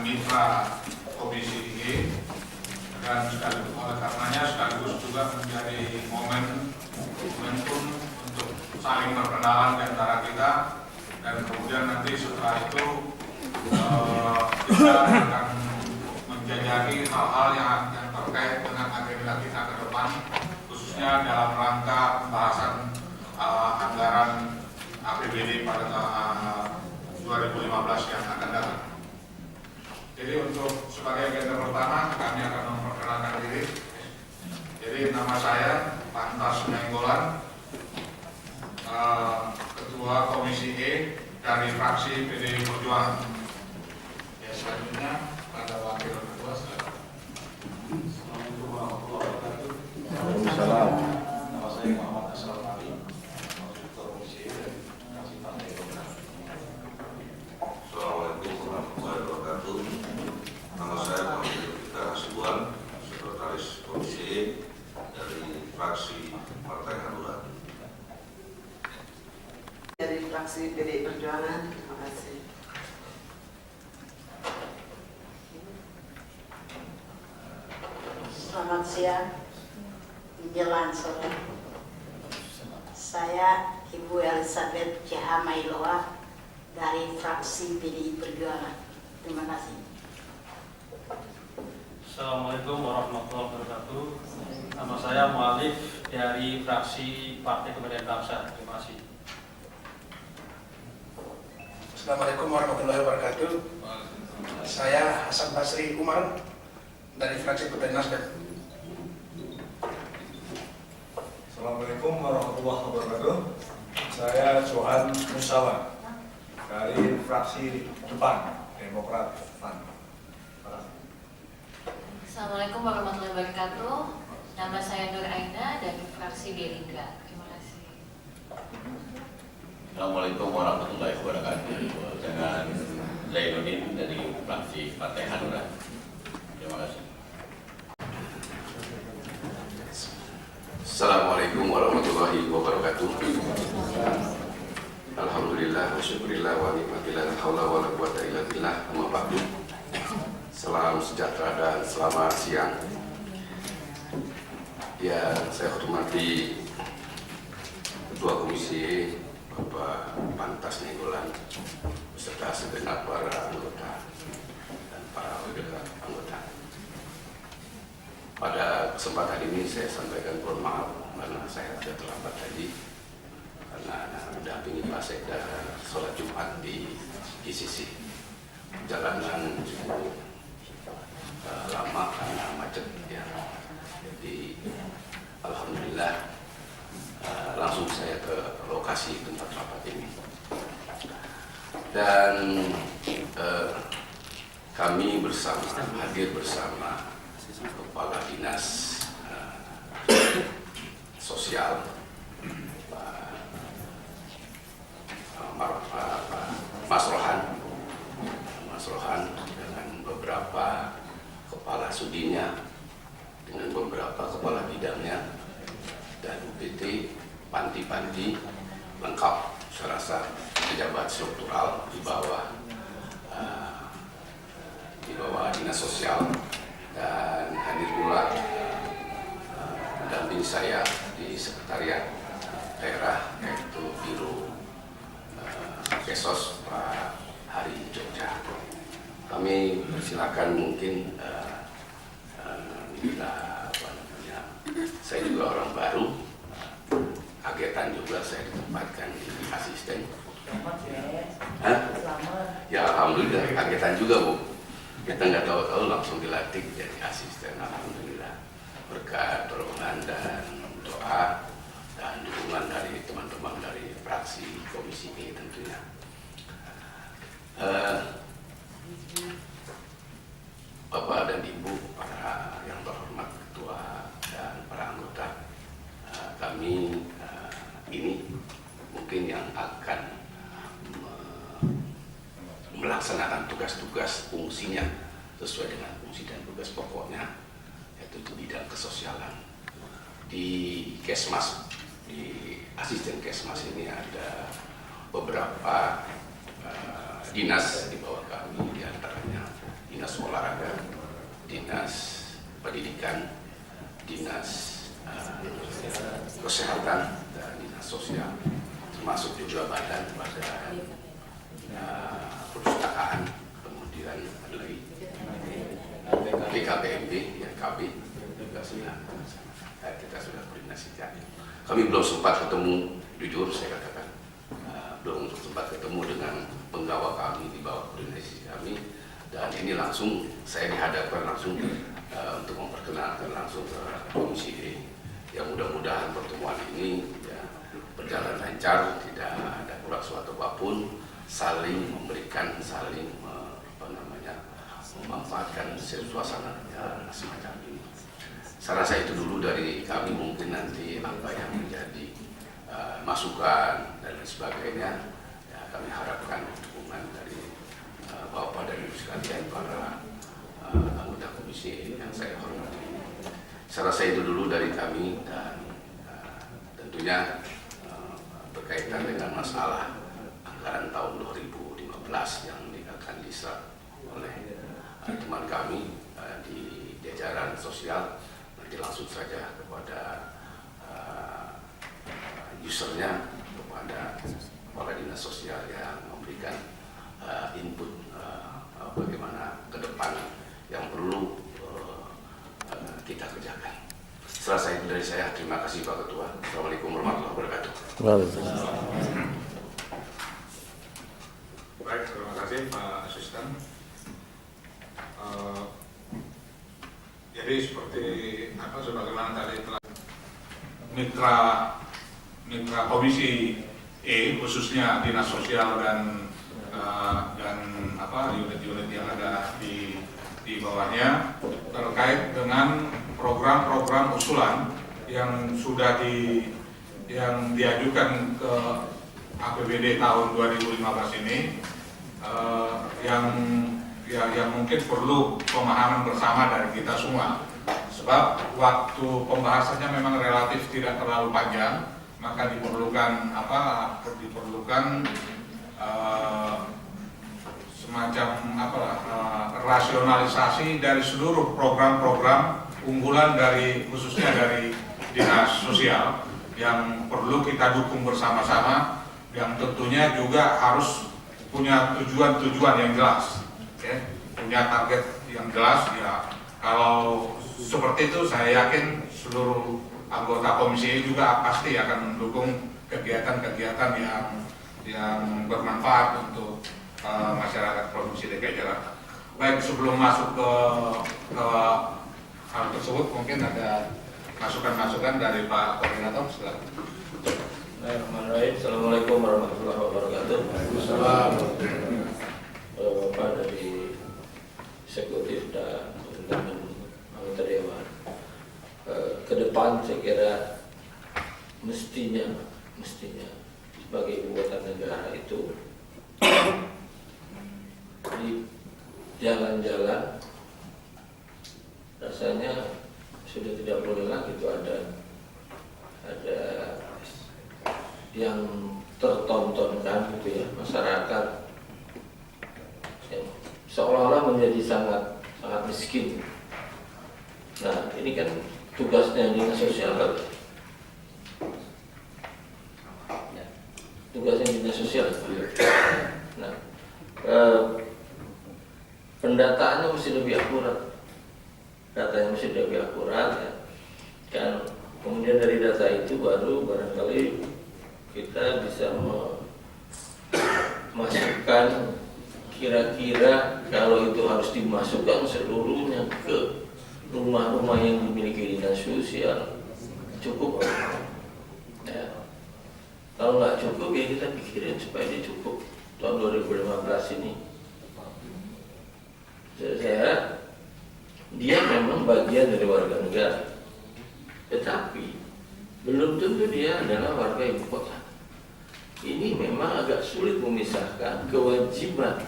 mitra Komisi I dan sekaligus oleh karenanya sekaligus juga menjadi momentum untuk saling berkenalan di antara kita, dan kemudian nanti setelah itu kita akan menjajaki hal-hal yang terkait dengan agenda kita ke depan, khususnya dalam rangka pembahasan anggaran APBD pada 2015 yang akan datang. Jadi untuk sebagai agenda pertama kami akan memperkenalkan diri. Jadi nama saya Pantas Nainggolan, Ketua Komisi E dari fraksi PDI Perjuangan. Ya, selanjutnya pada Wakil Ketua. Assalamualaikum warahmatullahi wabarakatuh. Waalaikumsalam. Nama saya Muhammad Asrul Ali, Ketua Komisi E dari fraksi Partai Demokrat. Assalamualaikum warahmatullahi wabarakatuh. Nama saya Muhammad Yudhita Hasibuan, Sekretaris Komisi E dari fraksi Partai Hanura. Dari fraksi PDI Perjuangan, terima kasih. Selamat siang, menjelang sore. Saya Ibu Elizabeth C.H. Mailoa dari fraksi PDI Perjuangan. Terima kasih. Assalamualaikum warahmatullahi wabarakatuh. Nama saya Mu'alif dari fraksi Partai Kebangkitan Bangsa. Terima kasih. Assalamualaikum warahmatullahi wabarakatuh. Saya Hasan Basri Umar dari fraksi Partai Nasdem. Assalamualaikum warahmatullahi wabarakatuh. Saya Johan Musawa dari fraksi Depan Demokrat PAN. Assalamualaikum warahmatullahi wabarakatuh. Nama saya Nur Aina dari fraksi Gerindra. Terima kasih. Assalamualaikum warahmatullahi wabarakatuh. Dengan Zainuddin dari fraksi Partai Hanura. Terima kasih. Assalamualaikum warahmatullahi wabarakatuh. Alhamdulillah wa syukurillah wa nikmatillah la haula wa la quwata illa billah. Amma ba'du. Salam sejahtera dan selamat siang. Yang saya hormati Ketua Komisi Bapak Pantas Nainggolan beserta segenap para anggota dan para wakil anggota. Pada kesempatan ini saya sampaikan mohon maaf karena saya agak terlambat tadi karena mendampingi Pak Sekda sholat Jumat di ICC. Jalanan cukup lama karena macet ya. Jadi alhamdulillah langsung saya ke lokasi tempat rapat ini. Dan kami hadir bersama Kepala Dinas Sosial Mas Rohan dengan beberapa kepala sudinya, dengan beberapa kepala bidangnya, dan UPT, panti-panti lengkap. Saya rasa pejabat struktural di bawah Dinas Sosial, dan hadir pula mendampingi saya di sekretariat daerah yaitu Biro Kesos Pak Hari Jogja. Kami persilakan mungkin saya juga orang baru, kagetan juga saya ditempatkan di asisten. Ya alhamdulillah, kagetan juga Bu. Kita nggak tahu-tahu langsung dilatih jadi asisten. Alhamdulillah, berkat dorongan dan doa dan dukungan dari teman-teman dari fraksi Komisi E tentunya. Bapak dan Ibu, para yang terhormat ketua dan para anggota, kami ini mungkin yang akan melaksanakan tugas-tugas fungsinya sesuai dengan fungsi dan tugas pokoknya, yaitu di bidang kesosialan. Di Kesmas, di asisten Kesmas ini ada beberapa dinas di bawah kami, diantaranya Dinas dinas olahraga, dinas pendidikan, dinas kesehatan, dan dinas sosial, termasuk juga badan pada perpustakaan, kemudian ada lagi BKPMD, ya KB juga sudah kita sudah koordinasi. Kami belum sempat ketemu, jujur saya katakan, belum sempat ketemu dengan penggawa kami di bawah koordinasi kami, dan ini langsung saya dihadapkan langsung untuk memperkenalkan langsung ke Komisi E. Yang mudah-mudahan pertemuan ini ya, berjalan lancar, tidak ada kurang suatu apapun, saling memberikan, saling memanfaatkan suasana semacam ini. Saya rasa itu dulu dari kami, mungkin nanti apa yang menjadi masukan dan lain sebagainya, ya, kami harapkan dukungan dari Bapak dan Ibu sekalian, para anggota komisi yang saya hormati. Saya rasa itu dulu dari kami, dan tentunya berkaitan dengan masalah anggaran tahun 2015 yang akan diserap oleh teman kami di jajaran sosial, nanti langsung saja kepada usernya, kepada kepala dinas sosial yang memberikan input bagaimana ke depan yang perlu kita kerjakan. Setelah itu dari saya, terima kasih Pak Ketua. Assalamualaikum warahmatullahi wabarakatuh. Baik, terima kasih Pak Asisten. Jadi seperti sebagaimana tadi telah mitra Komisi E, khususnya dinas sosial dan unit-unit yang ada di bawahnya, terkait dengan program-program usulan yang sudah yang diajukan ke APBD tahun 2015 ini, yang mungkin perlu pemahaman bersama dari kita semua, sebab waktu pembahasannya memang relatif tidak terlalu panjang, maka diperlukan semacam rasionalisasi dari seluruh program-program unggulan khususnya dari dinas sosial yang perlu kita dukung bersama-sama, yang tentunya juga harus punya tujuan-tujuan yang jelas, punya target yang jelas. Ya, kalau seperti itu saya yakin seluruh anggota komisi juga pasti akan mendukung kegiatan-kegiatan yang bermanfaat untuk masyarakat Provinsi DKI Jakarta. Baik, sebelum masuk ke hal tersebut, mungkin ada masukan-masukan dari Pak Koordinator. Silakan. Assalamualaikum warahmatullahi wabarakatuh. Bapak dari eksekutif dan teman-teman anggota dewan, ke depan saya kira mestinya sebagai ibu kota negara itu di jalan-jalan rasanya sudah tidak boleh lagi itu ada yang tertontonkan gitu ya, masyarakat yang seolah-olah menjadi sangat miskin. Nah, ini kan tugasnya dinas sosial kan? Tugasnya dinas sosial. Nah, pendataannya mesti lebih akurat, datanya mesti lebih akurat ya. Dan kemudian dari data itu baru barangkali kita bisa memasukkan kira-kira kalau itu harus dimasukkan seluruhnya ke rumah-rumah yang dimiliki dinas sosial cukup ya. Kalau nggak cukup ya kita pikirin supaya dia cukup tahun 2015 ini. Saya dia memang bagian dari warga negara, tetapi belum tentu dia adalah warga ibu kota. Ini memang agak sulit memisahkan kewajiban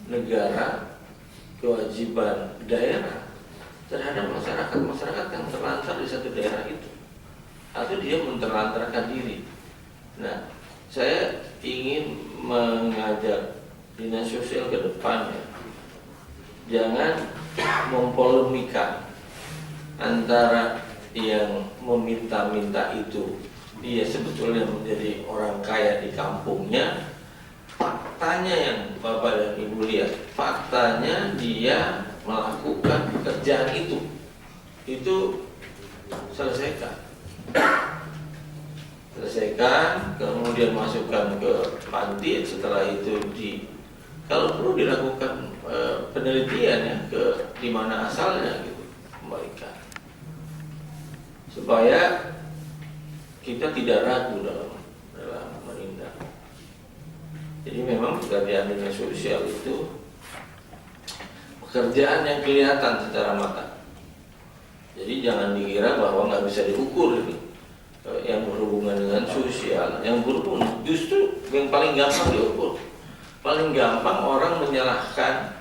negara, kewajiban daerah terhadap masyarakat yang terlantar di satu daerah itu, atau dia menterlantarkan diri. Nah, saya ingin mengajak dinas sosial ke depannya, jangan mempolemikan antara yang meminta-minta itu dia sebetulnya menjadi orang kaya di kampungnya. Faktanya yang Bapak dan Ibu lihat, faktanya dia melakukan pekerjaan itu selesaikan, kemudian masukkan ke panti. Setelah itu kalau perlu dilakukan penelitian ya ke di mana asalnya gitu, kembalikan supaya kita tidak ragu dalam menindak. Jadi memang pekerjaan dinas sosial itu pekerjaan yang kelihatan secara mata. Jadi jangan dikira bahwa nggak bisa diukur ini yang berhubungan dengan sosial, yang berhubungan justru yang paling gampang diukur. Paling gampang orang menyalahkan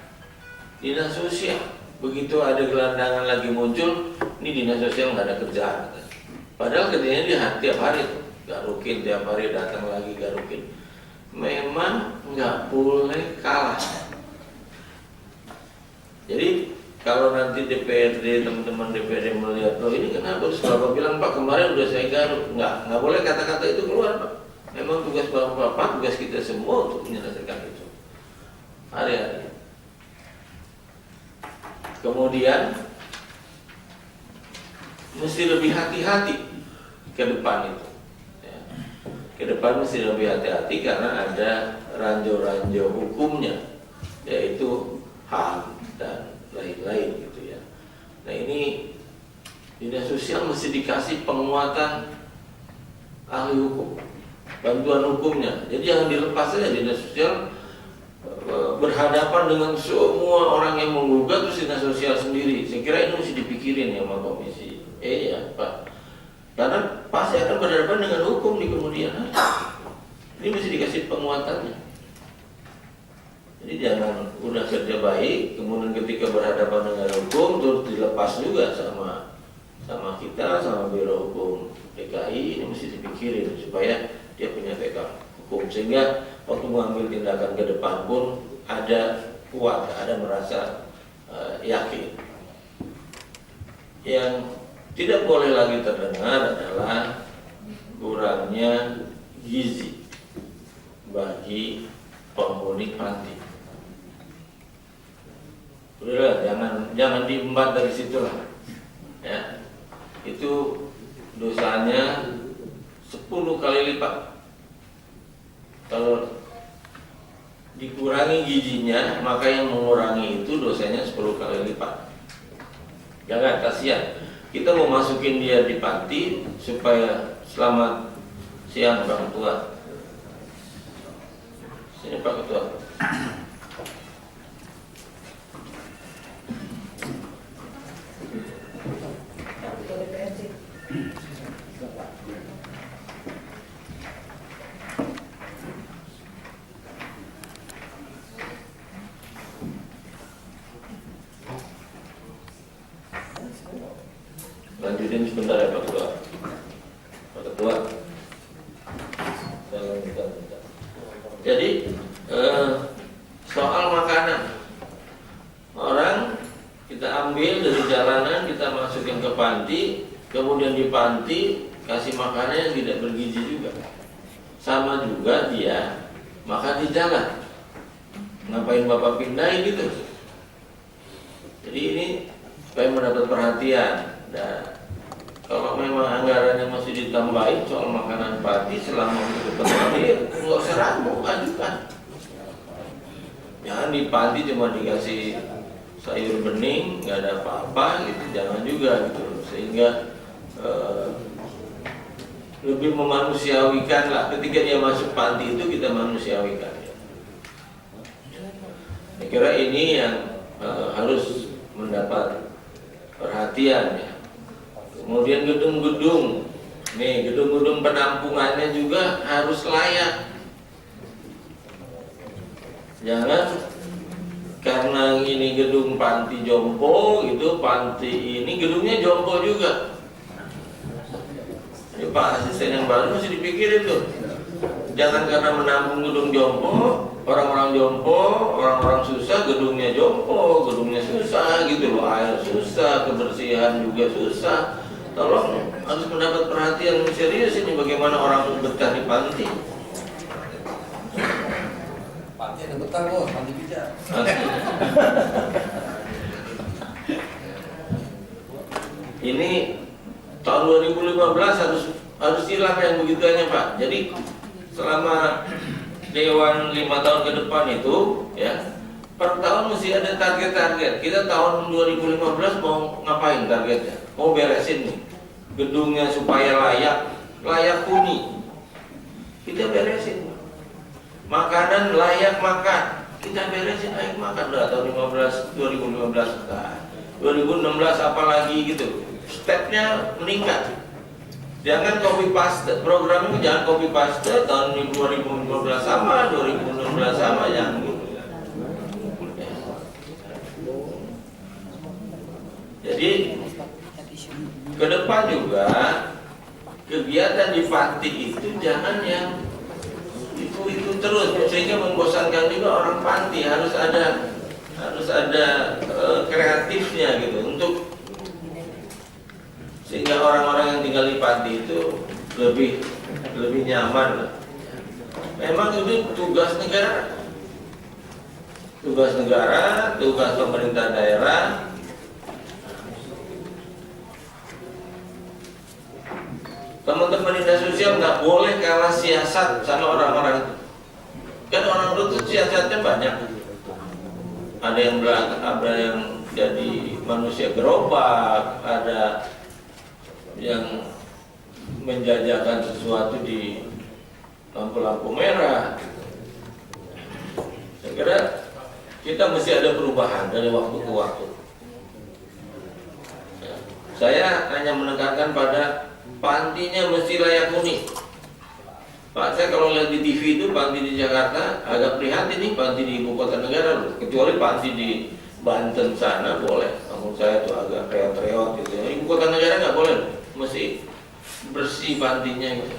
dinas sosial. Begitu ada gelandangan lagi muncul, ini dinas sosial nggak ada kerjaan. Padahal kerjanya dia tiap hari tuh, garukin tiap hari datang lagi garukin. Memang nggak boleh kalah. Jadi kalau nanti DPRD, teman-teman DPRD melihat, loh ini kenapa Bapak bilang Pak kemarin udah saya garuk, nggak boleh kata-kata itu keluar Pak. Memang tugas Bapak, tugas kita semua untuk menyelesaikan itu hari-hari. Kemudian mesti lebih hati-hati ke depan itu. Ke depan mesti lebih hati-hati karena ada ranjau-ranjau hukumnya, yaitu HAM dan lain-lain gitu ya. Nah ini dinas sosial mesti dikasih penguatan ahli hukum, bantuan hukumnya. Jadi jangan dilepas saja dinas sosial berhadapan dengan semua orang yang menggugat terus dinas sosial sendiri. Saya kira ini mesti dipikirin ya sama komisi. Ya Pak. Karena pasti akan berhadapan dengan hukum di kemudian hari. Ini mesti dikasih penguatannya. Jadi jangan udah kerja baik, kemudian ketika berhadapan dengan hukum terus dilepas juga sama kita, sama Biro Hukum DKI. Ini mesti dipikirin supaya dia punya backup hukum sehingga waktu mengambil tindakan ke depan pun ada kuat, ada merasa yakin. Yang tidak boleh lagi terdengar adalah kurangnya gizi bagi penghuni panti. Udah, jangan diembat dari situlah. Ya, itu dosanya 10 kali lipat. Kalau dikurangi gizinya, maka yang mengurangi itu dosanya 10 kali lipat. Jangan, kasihan. Kita mau masukin dia di panti supaya selamat siang Pak Ketua. Sini Pak Ketua. Lanjutin sebentar ya Pak Ketua. Pak Ketua. Saya lanjutkan. Jadi soal makanan, orang kita ambil dari jalanan, kita masukin ke panti, kemudian di panti kasih makanan yang tidak bergizi juga. Sama juga dia makan di jalan. Ngapain Bapak pindahin gitu? Jadi ini supaya mendapat perhatian. Dan kalau memang anggarannya masih ditambahin soal makanan panti selama untuk petani, nggak usah ragu, ajukan. Jangan di panti cuma dikasih sayur bening, nggak ada apa-apa gitu, jangan juga gitu. Sehingga lebih memanusiawikan lah. Ketika dia masuk panti itu kita manusiawikan. Saya kira ini yang harus mendapat perhatian ya. Kemudian gedung-gedung, nih gedung-gedung penampungannya juga harus layak. Jangan karena ini gedung panti jompo gitu, panti ini gedungnya jompo juga. Ini Pak Asisten yang baru mesti dipikirin tuh. Jangan karena menampung gedung jompo, orang-orang jompo, orang-orang susah, gedungnya jompo, gedungnya susah gitu loh, air susah, kebersihan juga susah. Tolong harus mendapat perhatian serius ini bagaimana orang betah di panti. Panti ada betah loh, panti bijak. Ini tahun 2015 harus hilang yang begituannya Pak. Jadi selama Dewan 5 tahun ke depan itu ya, per tahun mesti ada target-target. Kita tahun 2015 mau ngapain targetnya? Mau beresin nih gedungnya supaya layak huni. Kita beresin. Makanan layak makan. Kita beresin layak makan. Udah tahun 2015 kan. 2016 apalagi gitu. Stepnya meningkat. Jangan copy paste, programnya jangan copy paste tahun 2015 sama, 2016 sama, jangan gitu. Jadi ke depan juga kegiatan di panti itu jangan yang itu terus, sehingga membosankan juga orang panti. Harus ada kreatifnya gitu untuk sehingga orang-orang yang tinggal di panti itu lebih nyaman. Memang itu tugas negara, tugas pemerintah daerah. Teman-teman dinas sosial nggak boleh kalah siasat sama orang-orang itu. Kan orang itu siasatnya banyak. Ada yang jadi manusia gerobak, ada yang menjajakan sesuatu di lampu-lampu merah. Saya kira kita mesti ada perubahan dari waktu ke waktu. Saya hanya menekankan pada pantinya mesti layak huni. Pak, saya kalau lihat di TV itu panti di Jakarta agak prihatin nih, panti di ibu kota negara loh. Kecuali panti di Banten sana boleh. Namun saya tuh agak reot-reot gitu. Ibu kota negara nggak boleh, mesti bersih pantinya gitu.